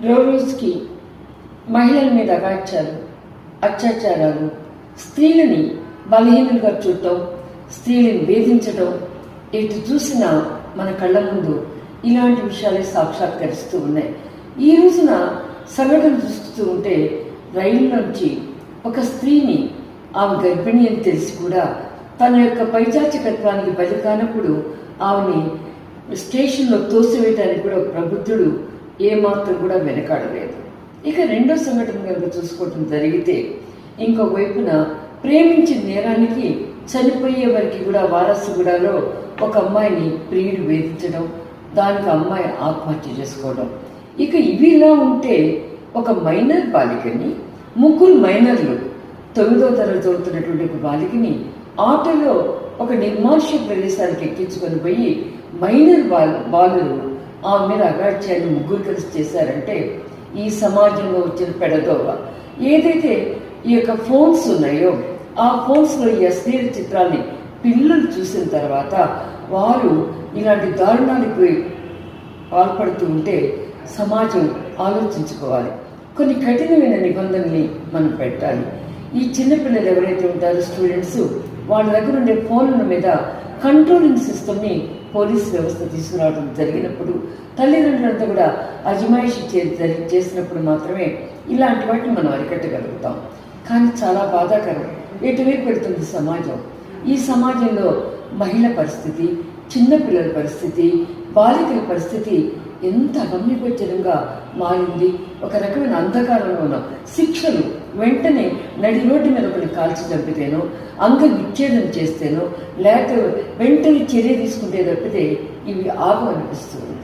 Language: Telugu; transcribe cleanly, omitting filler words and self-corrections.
రోజుకి మహిళల మీద అత్యాచారాలు, స్త్రీలని బలహీనులుగా చూడటం, స్త్రీలను వేధించడం, ఎటు చూసినా మన కళ్ళ ముందు ఇలాంటి విషయాలే సాక్షాత్కరిస్తూ ఉన్నాయి. ఈ రోజున సంఘటన చూస్తూ ఉంటే రైలు నుంచి ఒక స్త్రీని ఆమె గర్భిణి అని తెలిసి కూడా తన యొక్క పైచాచికత్వానికి బలి కానప్పుడు ఆమెని స్టేషన్లో తోసివేయడానికి కూడా ప్రబుద్ధుడు ఏమాత్రం కూడా వెనకాడలేదు. ఇక రెండో సంఘటన కనుక చూసుకోవటం జరిగితే, ఇంకొక వైపున ప్రేమించిన నేరానికి చనిపోయే వరకు కూడా వారసుగూడలో ఒక అమ్మాయిని ప్రియుడు వేధించడం, దానికి అమ్మాయి ఆత్మహత్య చేసుకోవడం. ఇక ఇవి ఇలా ఉంటే ఒక మైనర్ బాలికని, ముగ్గురు మైనర్లు 9వ తరగతి చదువుతున్నటువంటి ఒక బాలికని ఆటోలో ఒక నిర్మానుష్య ప్రదేశానికి ఎక్కించుకొని పోయి మైనర్ బాలురు ఆమె మీద అగాధ్యాన్ని ముగ్గురు కలిసి చేశారంటే ఈ సమాజంలో వచ్చిన పెడదోవ. ఏదైతే ఈ యొక్క ఫోన్స్ ఉన్నాయో ఆ ఫోన్స్లో ఈ అశ్లీల చిత్రాన్ని పిల్లలు చూసిన తర్వాత వారు ఇలాంటి దారుణానికి పాల్పడుతూ ఉంటే సమాజం ఆలోచించుకోవాలి. కొన్ని కఠినమైన నిబంధనల్ని మనం పెట్టాలి. ఈ చిన్నపిల్లలు ఎవరైతే ఉంటారో స్టూడెంట్స్, వాళ్ళ దగ్గర ఉండే ఫోన్ల మీద కంట్రోలింగ్ సిస్టమ్ని పోలీస్ వ్యవస్థ తీసుకురావడం జరిగినప్పుడు, తల్లిదండ్రులంతా కూడా అజమాయిషి చేసినప్పుడు మాత్రమే ఇలాంటి వాటిని మనం అరికట్టగలుగుతాం. కానీ చాలా బాధాకరం, ఎటువైపు పెడుతుంది సమాజం. ఈ సమాజంలో మహిళ పరిస్థితి, చిన్నపిల్లల పరిస్థితి, బాలికల పరిస్థితి ఎంత అగమ్యగోచరంగా మారింది. ఒక రకమైన అంధకారంలో ఉన్న శిక్షలు వెంటనే నడి రోడ్డు మీద ఒకటి కాల్చి చంపితేనో, అంగ విచ్ఛేదం చేస్తేనో, లేక వెంటనే చర్య తీసుకుంటే తప్పితే ఇవి ఆగమనిపిస్తుంది.